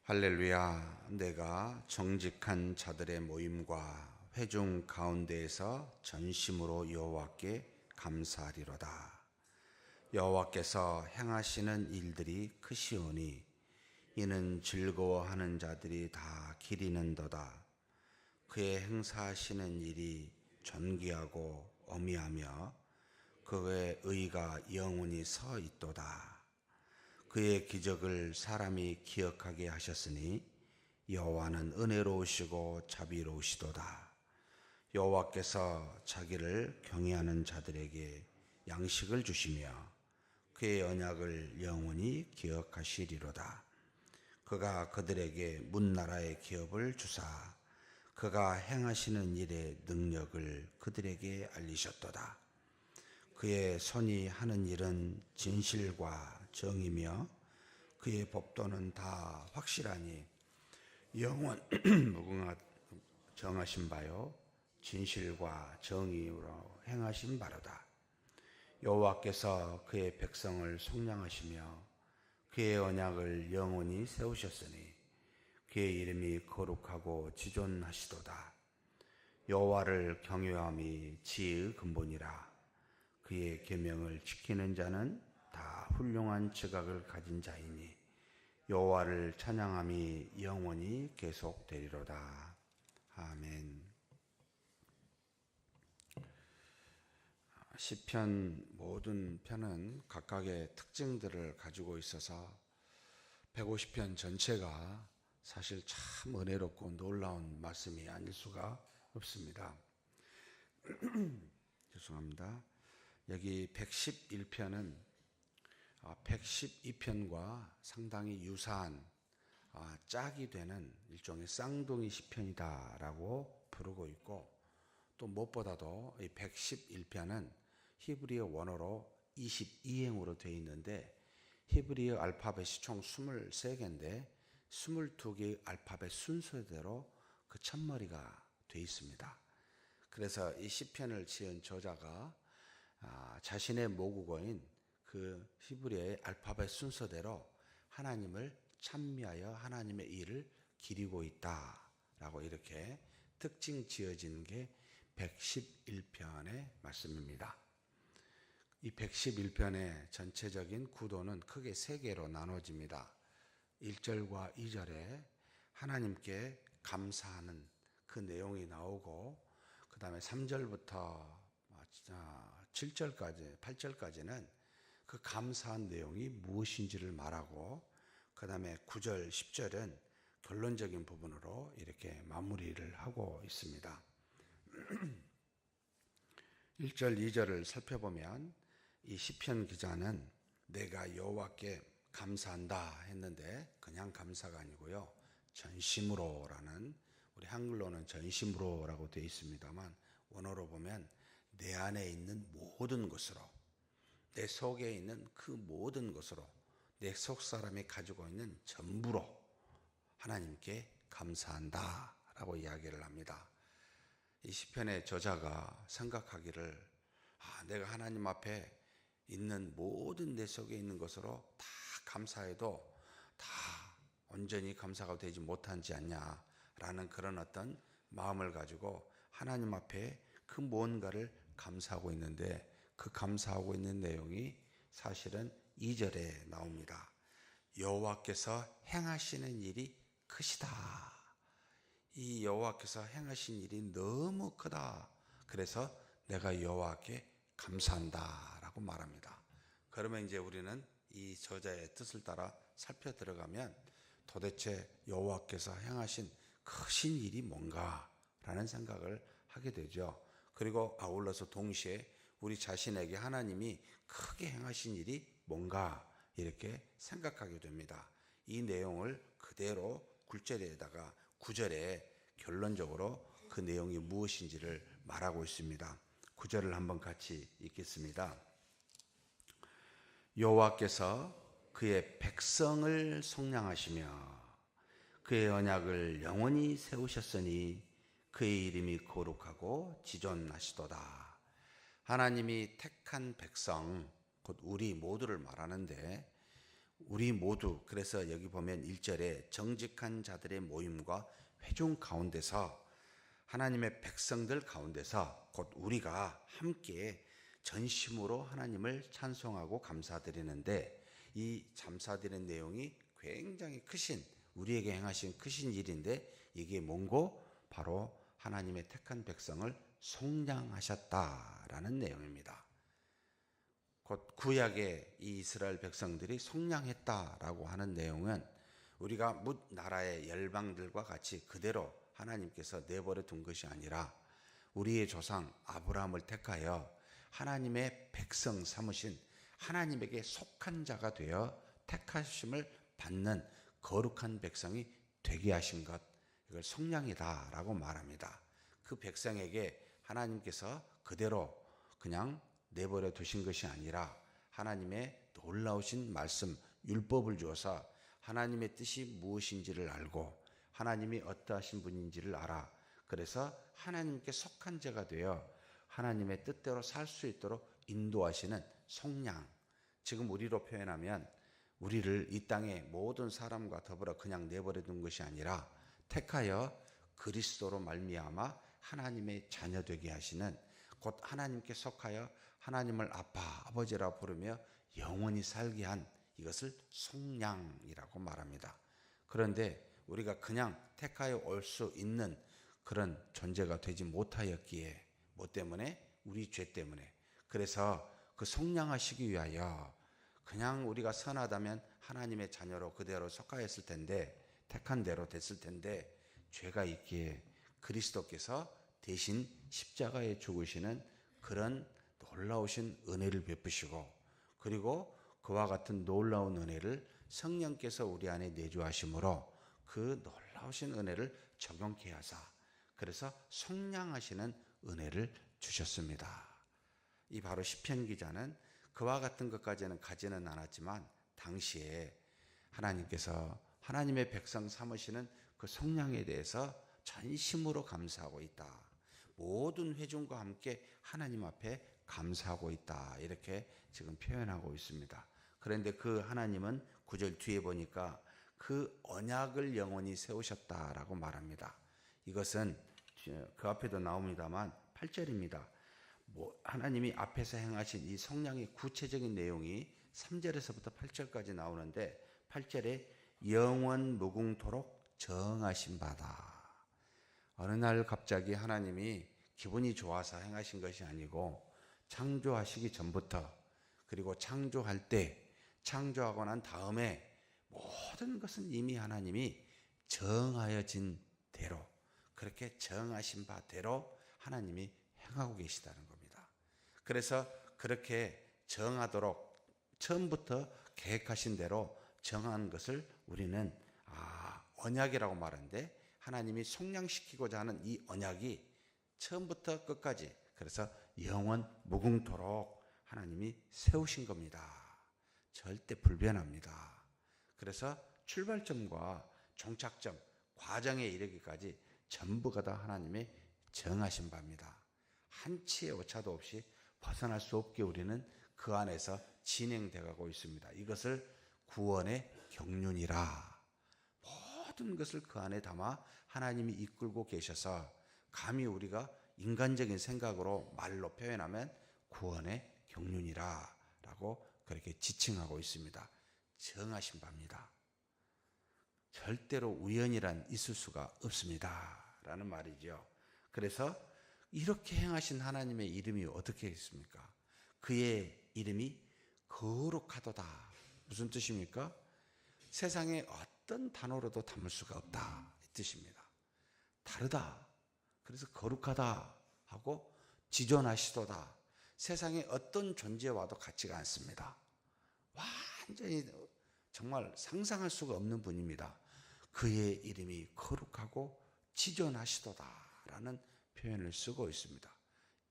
할렐루야. 내가 정직한 자들의 모임과 회중 가운데에서 전심으로 여호와께 감사하리로다. 여호와께서 행하시는 일들이 크시오니 이는 즐거워하는 자들이 다 기리는도다. 그의 행사하시는 일이 존귀하고 어미하며 그의 의가 영원히 서 있도다. 그의 기적을 사람이 기억하게 하셨으니 여호와는 은혜로우시고 자비로우시도다. 여호와께서 자기를 경외하는 자들에게 양식을 주시며 그의 언약을 영원히 기억하시리로다. 그가 그들에게 문나라의 기업을 주사 그가 행하시는 일의 능력을 그들에게 알리셨도다. 그의 손이 하는 일은 진실과 정이며 그의 법도는 다 확실하니 영원 무궁하 정하신 바요 진실과 정의로 행하신 바로다. 여호와께서 그의 백성을 속량하시며 그의 언약을 영원히 세우셨으니 그의 이름이 거룩하고 지존하시도다. 여호와를 경외함이 지혜의 근본이라. 그의 계명을 지키는 자는 다 훌륭한 지각을 가진 자이니 여호와를 찬양함이 영원히 계속되리로다. 아멘. 시편 모든 편은 각각의 특징들을 가지고 있어서 150편 전체가 사실 참 은혜롭고 놀라운 말씀이 아닐 수가 없습니다. 죄송합니다. 여기 111편은 112편과 상당히 유사한 짝이 되는 일종의 쌍둥이 시편이다라고 부르고 있고, 또 무엇보다도 이 111편은 히브리어 원어로 22행으로 되어 있는데 히브리어 알파벳이 총 23개인데 22개의 알파벳 순서대로 그 첫머리가 되어 있습니다. 그래서 이 시편을 지은 저자가 자신의 모국어인 그 히브리어의 알파벳 순서대로 하나님을 찬미하여 하나님의 일을 기리고 있다라고 이렇게 특징 지어진 게 111편의 말씀입니다. 이 111편의 전체적인 구도는 크게 세 개로 나눠집니다. 1절과 2절에 하나님께 감사하는 그 내용이 나오고, 그 다음에 3절부터 7절까지, 8절까지는 그 감사한 내용이 무엇인지를 말하고, 그 다음에 9절, 10절은 결론적인 부분으로 이렇게 마무리를 하고 있습니다. 1절, 2절을 살펴보면 이 시편 기자는 내가 여호와께 감사한다 했는데 그냥 감사가 아니고요, 전심으로라는, 우리 한글로는 전심으로라고 되어 있습니다만 원어로 보면 내 안에 있는 모든 것으로, 내 속에 있는 그 모든 것으로, 내 속 사람이 가지고 있는 전부로 하나님께 감사한다 라고 이야기를 합니다. 이 시편의 저자가 생각하기를 내가 하나님 앞에 있는 모든 내 속에 있는 것으로 다 감사해도 다 온전히 감사가 되지 못하지 않냐라는 그런 어떤 마음을 가지고 하나님 앞에 그 무언가를 감사하고 있는데, 그 감사하고 있는 내용이 사실은 2절에 나옵니다. 여호와께서 행하시는 일이 크시다. 이 여호와께서 행하신 일이 너무 크다. 그래서 내가 여호와께 감사한다 라고 말합니다. 그러면 이제 우리는 이 저자의 뜻을 따라 살펴 들어가면 도대체 여호와께서 행하신 크신 일이 뭔가 라는 생각을 하게 되죠. 그리고 아울러서 동시에 우리 자신에게 하나님이 크게 행하신 일이 뭔가 이렇게 생각하게 됩니다. 이 내용을 그대로 9절에다가 9절에 결론적으로 그 내용이 무엇인지를 말하고 있습니다. 9절을 한번 같이 읽겠습니다. 여호와께서 그의 백성을 속량하시며 그의 언약을 영원히 세우셨으니 그의 이름이 거룩하고 지존하시도다. 하나님이 택한 백성, 곧 우리 모두를 말하는데, 우리 모두, 그래서 여기 보면 1절에 정직한 자들의 모임과 회중 가운데서, 하나님의 백성들 가운데서 곧 우리가 함께 전심으로 하나님을 찬송하고 감사드리는데, 이 감사드리는 내용이 굉장히 크신, 우리에게 행하신 크신 일인데, 이게 뭔고? 바로 하나님의 택한 백성을 속량하셨다라는 내용입니다. 곧 구약의 이 이스라엘 백성들이 속량했다라고 하는 내용은 우리가 뭇 나라의 열방들과 같이 그대로 하나님께서 내버려 둔 것이 아니라 우리의 조상 아브라함을 택하여 하나님의 백성 삼으신, 하나님에게 속한 자가 되어 택하심을 받는 거룩한 백성이 되게 하신 것, 이걸 속량이다라고 말합니다. 그 백성에게 하나님께서 그대로 그냥 내버려 두신 것이 아니라 하나님의 놀라우신 말씀, 율법을 주어서 하나님의 뜻이 무엇인지를 알고 하나님이 어떠하신 분인지를 알아. 그래서 하나님께 속한 자가 되어 하나님의 뜻대로 살 수 있도록 인도하시는 속량. 지금 우리로 표현하면 우리를 이 땅의 모든 사람과 더불어 그냥 내버려 둔 것이 아니라 택하여 그리스도로 말미암아 하나님의 자녀 되게 하시는, 곧 하나님께 속하여 하나님을 아빠, 아버지라 부르며 영원히 살게 한, 이것을 속량이라고 말합니다. 그런데 우리가 그냥 택하여 올 수 있는 그런 존재가 되지 못하였기에, 뭐 때문에? 우리 죄 때문에. 그래서 그 속량하시기 위하여 그냥 우리가 선하다면 하나님의 자녀로 그대로 속하였을 텐데, 택한 대로 됐을 텐데, 죄가 있기에 그리스도께서 대신 십자가에 죽으시는 그런 놀라우신 은혜를 베푸시고, 그리고 그와 같은 놀라운 은혜를 성령께서 우리 안에 내주하심으로 그 놀라우신 은혜를 적용케 하사, 그래서 속량하시는 은혜를 주셨습니다. 이 바로 시편 기자는 그와 같은 것까지는 가지는 않았지만 당시에 하나님께서 하나님의 백성 삼으시는 그 속량에 대해서 전심으로 감사하고 있다. 모든 회중과 함께 하나님 앞에 감사하고 있다. 이렇게 지금 표현하고 있습니다. 그런데 그 하나님은 9절 뒤에 보니까 그 언약을 영원히 세우셨다라고 말합니다. 이것은 그 앞에도 나옵니다만 8절입니다. 하나님이 앞에서 행하신 이 속량의 구체적인 내용이 3절에서부터 8절까지 나오는데, 8절에 영원 무궁토록 정하신 바다. 어느 날 갑자기 하나님이 기분이 좋아서 행하신 것이 아니고 창조하시기 전부터, 그리고 창조할 때, 창조하고 난 다음에 모든 것은 이미 하나님이 정하여진 대로, 그렇게 정하신 바대로 하나님이 행하고 계시다는 겁니다. 그래서 그렇게 정하도록 처음부터 계획하신 대로 정한 것을 우리는 언약이라고 말하는데, 하나님이 속량시키고자 하는 이 언약이 처음부터 끝까지, 그래서 영원 무궁토록 하나님이 세우신 겁니다. 절대 불변합니다. 그래서 출발점과 종착점, 과정에 이르기까지 전부가 다 하나님의 정하신 바입니다. 한치의 오차도 없이 벗어날 수 없게 우리는 그 안에서 진행되어 가고 있습니다. 이것을 구원의 경륜이라, 모든 것을 그 안에 담아 하나님이 이끌고 계셔서 감히 우리가 인간적인 생각으로 말로 표현하면 구원의 경륜이라 라고 그렇게 지칭하고 있습니다. 정하신 바입니다. 절대로 우연이란 있을 수가 없습니다 라는 말이죠. 그래서 이렇게 행하신 하나님의 이름이 어떻게 있습니까? 그의 이름이 거룩하도다. 무슨 뜻입니까? 세상에 어떤 단어로도 담을 수가 없다 이 뜻입니다. 다르다. 그래서 거룩하다 하고 지존하시도다. 세상에 어떤 존재와도 같지가 않습니다. 완전히 정말 상상할 수가 없는 분입니다. 그의 이름이 거룩하고 지존하시도다라는 표현을 쓰고 있습니다.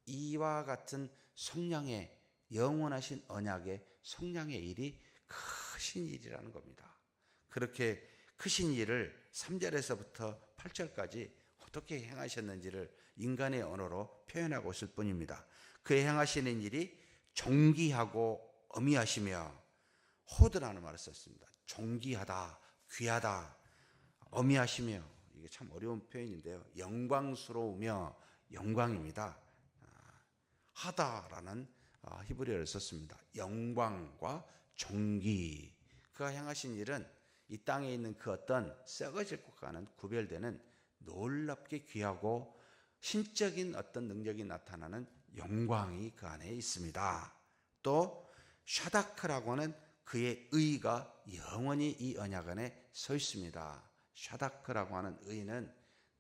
이와 같은 속량의 영원하신 언약의 속량의 일이 크신 일이라는 겁니다. 그렇게 크신 일을 3절에서부터 8절까지 어떻게 행하셨는지를 인간의 언어로 표현하고 있을 뿐입니다. 그 행하시는 일이 존귀하고 어미하시며 호드라는 말을 썼습니다. 존귀하다, 귀하다, 어미하시며, 이게 참 어려운 표현인데요. 영광스러우며 영광입니다. 하다라는 히브리어를 썼습니다. 영광과 존귀, 그가 행하신 일은 이 땅에 있는 그 어떤 썩어질 것과는 구별되는 놀랍게 귀하고 신적인 어떤 능력이 나타나는 영광이 그 안에 있습니다. 또 샤다크라고 하는 그의 의가 영원히 이 언약 안에 서 있습니다. 샤다크라고 하는 의는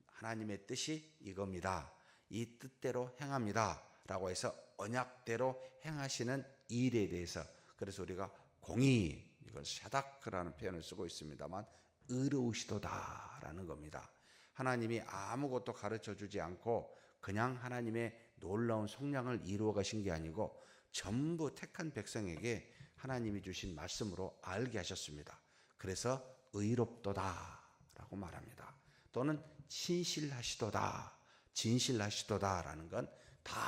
하나님의 뜻이 이겁니다. 이 뜻대로 행합니다 라고 해서 언약대로 행하시는 일에 대해서, 그래서 우리가 공의, 이걸 샤다크라는 표현을 쓰고 있습니다만 의로우시도다 라는 겁니다. 하나님이 아무것도 가르쳐 주지 않고 그냥 하나님의 놀라운 속량을 이루어 가신 게 아니고 전부 택한 백성에게 하나님이 주신 말씀으로 알게 하셨습니다. 그래서 의롭도다 라고 말합니다. 또는 진실하시도다, 진실하시도다 라는 건 다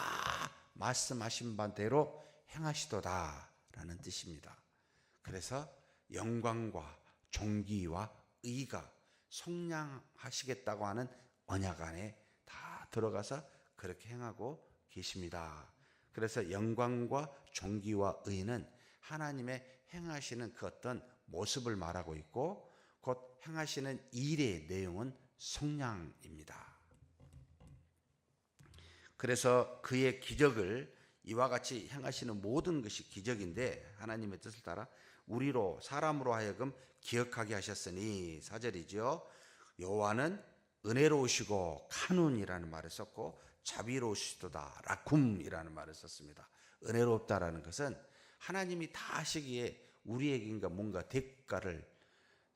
말씀하신 바대로 행하시도다 라는 뜻입니다. 그래서 영광과 존귀와 의가 속량하시겠다고 하는 언약 안에 다 들어가서 그렇게 행하고 계십니다. 그래서 영광과 존귀와 의는 하나님의 행하시는 그 어떤 모습을 말하고 있고, 곧 행하시는 일의 내용은 속량입니다. 그래서 그의 기적을 이와 같이 행하시는 모든 것이 기적인데, 하나님의 뜻을 따라 우리로 사람으로 하여금 기억하게 하셨으니, 4절이죠. 여호와는 은혜로우시고 카눈이라는 말을 썼고 자비로우시도다 라쿰이라는 말을 썼습니다. 은혜롭다라는 것은 하나님이 다 하시기에 우리에게 뭔가 대가를,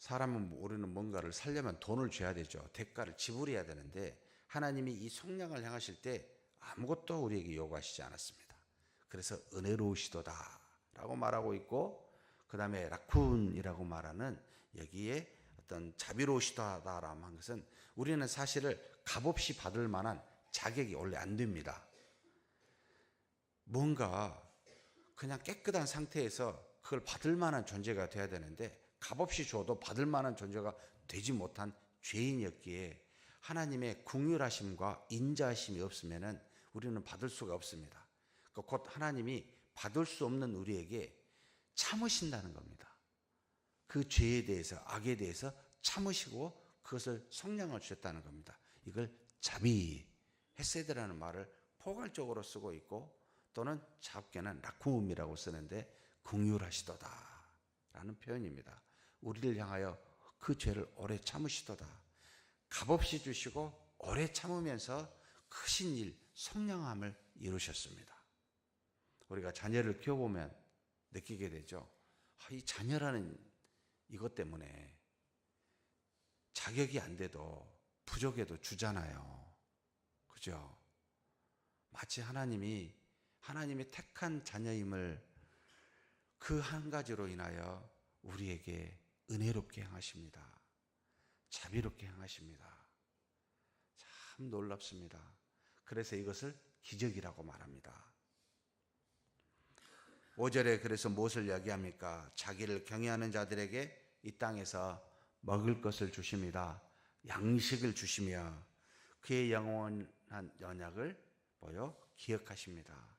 사람은 우리는 뭔가를 살려면 돈을 줘야 되죠. 대가를 지불해야 되는데 하나님이 이 속량을 행하실 때 아무것도 우리에게 요구하시지 않았습니다. 그래서 은혜로우시도다 라고 말하고 있고, 그 다음에 라쿤이라고 말하는 여기에 어떤 자비로우시다라는 한 것은 우리는 사실을 값없이 받을 만한 자격이 원래 안 됩니다. 뭔가 그냥 깨끗한 상태에서 그걸 받을 만한 존재가 돼야 되는데 값없이 줘도 받을 만한 존재가 되지 못한 죄인이었기에 하나님의 긍휼하심과 인자하심이 없으면은 우리는 받을 수가 없습니다. 곧 하나님이 받을 수 없는 우리에게 참으신다는 겁니다. 그 죄에 대해서, 악에 대해서 참으시고 그것을 속량을 주셨다는 겁니다. 이걸 자비, 헤세드라는 말을 포괄적으로 쓰고 있고, 또는 작게는 라쿰이라고 쓰는데 긍휼하시도다 라는 표현입니다. 우리를 향하여 그 죄를 오래 참으시도다, 값없이 주시고 오래 참으면서 크신 일, 속량함을 이루셨습니다. 우리가 자녀를 키워보면 느끼게 되죠. 이 자녀라는 이것 때문에 자격이 안 돼도 부족해도 주잖아요. 그죠? 마치 하나님의 택한 자녀임을 그 한 가지로 인하여 우리에게 은혜롭게 행하십니다. 자비롭게 행하십니다. 참 놀랍습니다. 그래서 이것을 기적이라고 말합니다. 5절에 그래서 무엇을 이야기합니까? 자기를 경외하는 자들에게 이 땅에서 먹을 것을 주십니다. 양식을 주시며 그의 영원한 언약을 기억하십니다.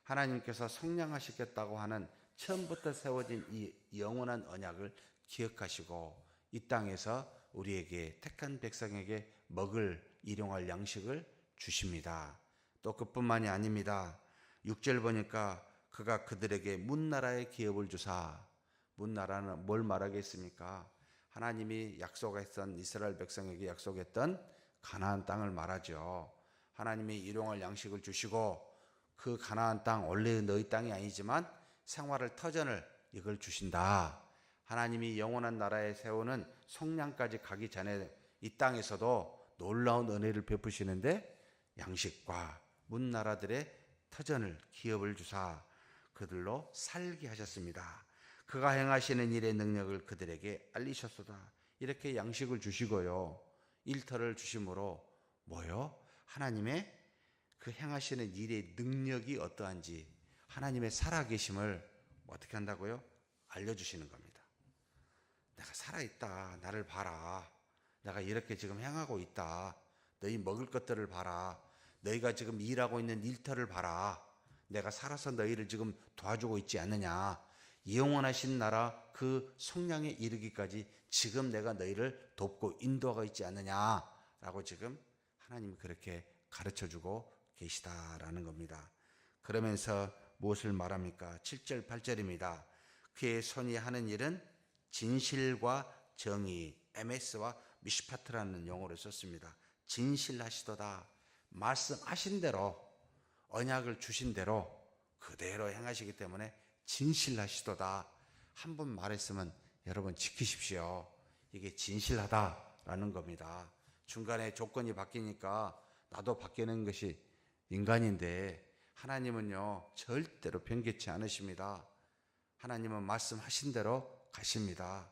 하나님께서 속량하시겠다고 하는 처음부터 세워진 이 영원한 언약을 기억하시고 이 땅에서 우리에게 택한 백성에게 먹을 일용할 양식을 주십니다. 또 그뿐만이 아닙니다. 6절 보니까 그가 그들에게 문나라의 기업을 주사, 문나라는 뭘 말하겠습니까? 하나님이 약속했던 이스라엘 백성에게 약속했던 가나안 땅을 말하죠. 하나님이 일용할 양식을 주시고 그 가나안 땅, 원래 너희 땅이 아니지만 생활을 터전을 이걸 주신다. 하나님이 영원한 나라에 세우는 속량까지 가기 전에 이 땅에서도 놀라운 은혜를 베푸시는데 양식과 문나라들의 터전을, 기업을 주사 그들로 살게 하셨습니다. 그가 행하시는 일의 능력을 그들에게 알리셨도다. 이렇게 양식을 주시고요, 일터를 주심으로 하나님의 그 행하시는 일의 능력이 어떠한지, 하나님의 살아계심을 어떻게 한다고요? 알려주시는 겁니다. 내가 살아있다. 나를 봐라. 내가 이렇게 지금 행하고 있다. 너희 먹을 것들을 봐라. 너희가 지금 일하고 있는 일터를 봐라. 내가 살아서 너희를 지금 도와주고 있지 않느냐. 영원하신 나라 그 성량에 이르기까지 지금 내가 너희를 돕고 인도하고 있지 않느냐라고 지금 하나님이 그렇게 가르쳐주고 계시다라는 겁니다. 그러면서 무엇을 말합니까? 7절 8절입니다. 그의 손이 하는 일은 진실과 정의, MS와 미시파트라는 용어를 썼습니다. 진실하시도다. 말씀하신 대로, 언약을 주신 대로 그대로 행하시기 때문에 진실하시도다. 한 번 말했으면 여러분 지키십시오. 이게 진실하다라는 겁니다. 중간에 조건이 바뀌니까 나도 바뀌는 것이 인간인데 하나님은요 절대로 변개치 않으십니다. 하나님은 말씀하신 대로 가십니다.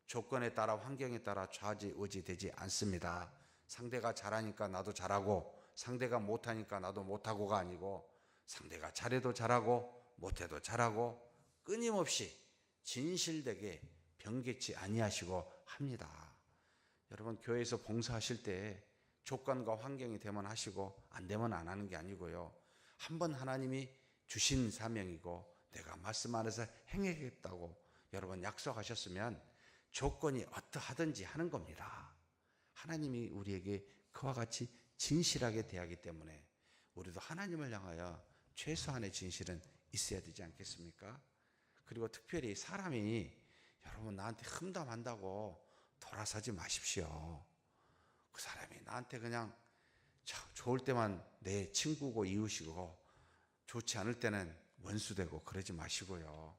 조건에 따라 환경에 따라 좌지우지되지 않습니다. 상대가 잘하니까 나도 잘하고 상대가 못하니까 나도 못하고가 아니고 상대가 잘해도 잘하고 못해도 잘하고 끊임없이 진실되게 변개치 아니하시고 합니다. 여러분 교회에서 봉사하실 때 조건과 환경이 되면 하시고 안 되면 안 하는 게 아니고요. 한번 하나님이 주신 사명이고 내가 말씀 안에서 행하겠다고 여러분 약속하셨으면 조건이 어떠하든지 하는 겁니다. 하나님이 우리에게 그와 같이 진실하게 대하기 때문에 우리도 하나님을 향하여 최소한의 진실은 있어야 되지 않겠습니까? 그리고 특별히 사람이 여러분 나한테 흠담한다고 돌아서지 마십시오. 그 사람이 나한테 그냥 좋을 때만 내 친구고 이웃이고 좋지 않을 때는 원수되고 그러지 마시고요.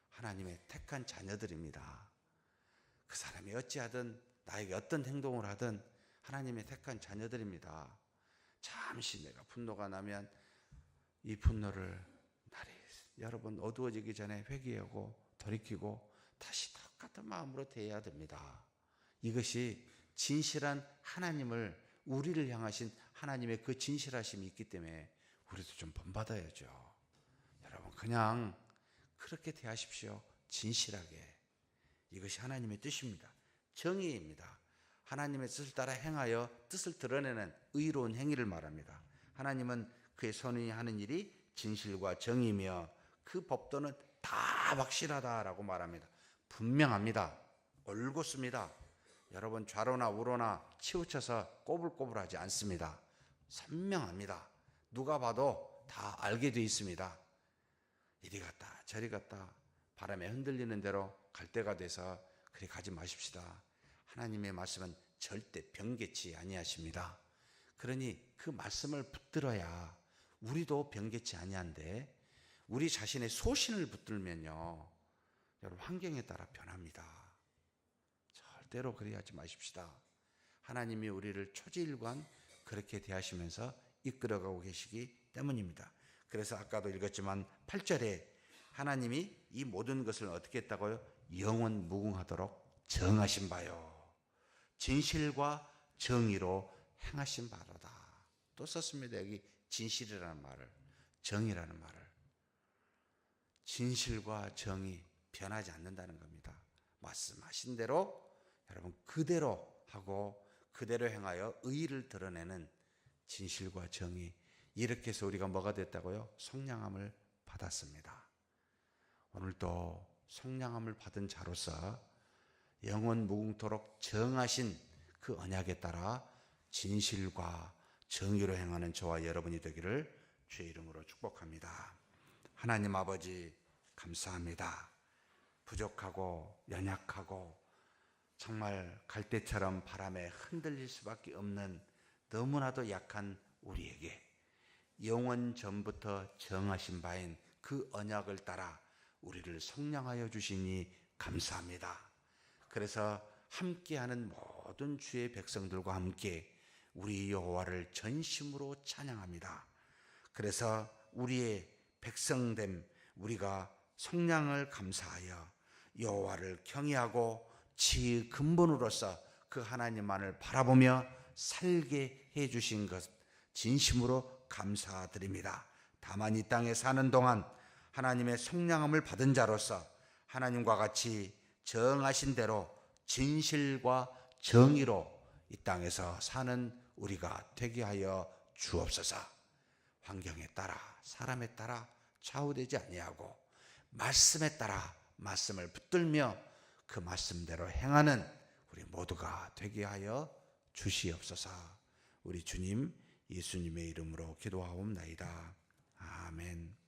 하나님의 택한 자녀들입니다. 그 사람이 어찌하든 나에게 어떤 행동을 하든 하나님의 택한 자녀들입니다. 잠시 내가 분노가 나면 이 분노를 날이 여러분 어두워지기 전에 회개하고 돌이키고 다시 똑같은 마음으로 대해야 됩니다. 이것이 진실한 하나님을 우리를 향하신 하나님의 그 진실하심이 있기 때문에 우리도 좀 본받아야죠. 여러분 그냥 그렇게 대하십시오. 진실하게. 이것이 하나님의 뜻입니다. 정의입니다. 하나님의 뜻을 따라 행하여 뜻을 드러내는 의로운 행위를 말합니다. 하나님은 그의 손이 하는 일이 진실과 정의며 그 법도는 다 확실하다라고 말합니다. 분명합니다. 올곧습니다. 여러분 좌로나 우로나 치우쳐서 꼬불꼬불하지 않습니다. 선명합니다. 누가 봐도 다 알게 되어 있습니다. 이리 갔다 저리 갔다 바람에 흔들리는 대로 갈 때가 돼서 그리 가지 마십시다. 하나님의 말씀은 절대 변개치 아니하십니다. 그러니 그 말씀을 붙들어야 우리도 변개치 아니한데 우리 자신의 소신을 붙들면요 여러분 환경에 따라 변합니다. 절대로 그리하지 마십시다. 하나님이 우리를 초지일관 그렇게 대하시면서 이끌어가고 계시기 때문입니다. 그래서 아까도 읽었지만 8절에 하나님이 이 모든 것을 어떻게 했다고요? 영원 무궁하도록 정하신 바요. 진실과 정의로 행하신 바로다. 또 썼습니다. 여기 진실이라는 말을, 정의라는 말을. 진실과 정의 변하지 않는다는 겁니다. 말씀하신 대로 여러분 그대로 하고 그대로 행하여 의를 드러내는 진실과 정의. 이렇게 해서 우리가 뭐가 됐다고요? 성량함을 받았습니다. 오늘도 성량함을 받은 자로서 영원 무궁토록 정하신 그 언약에 따라 진실과 정의로 행하는 저와 여러분이 되기를 주의 이름으로 축복합니다. 하나님 아버지 감사합니다. 부족하고 연약하고 정말 갈대처럼 바람에 흔들릴 수밖에 없는 너무나도 약한 우리에게 영원 전부터 정하신 바인 그 언약을 따라 우리를 성량하여 주시니 감사합니다. 그래서 함께하는 모든 주의 백성들과 함께 우리 여호와를 전심으로 찬양합니다. 그래서 우리의 백성됨 우리가 성량을 감사하여 여호와를 경외하고 지의 근본으로서 그 하나님만을 바라보며 살게 해주신 것 진심으로 감사드립니다. 다만 이 땅에 사는 동안 하나님의 성량함을 받은 자로서 하나님과 같이 정하신 대로 진실과 정의로 이 땅에서 사는 우리가 되게 하여 주옵소서. 환경에 따라 사람에 따라 좌우되지 아니하고 말씀에 따라 말씀을 붙들며 그 말씀대로 행하는 우리 모두가 되게 하여 주시옵소서. 우리 주님 예수님의 이름으로 기도하옵나이다. 아멘.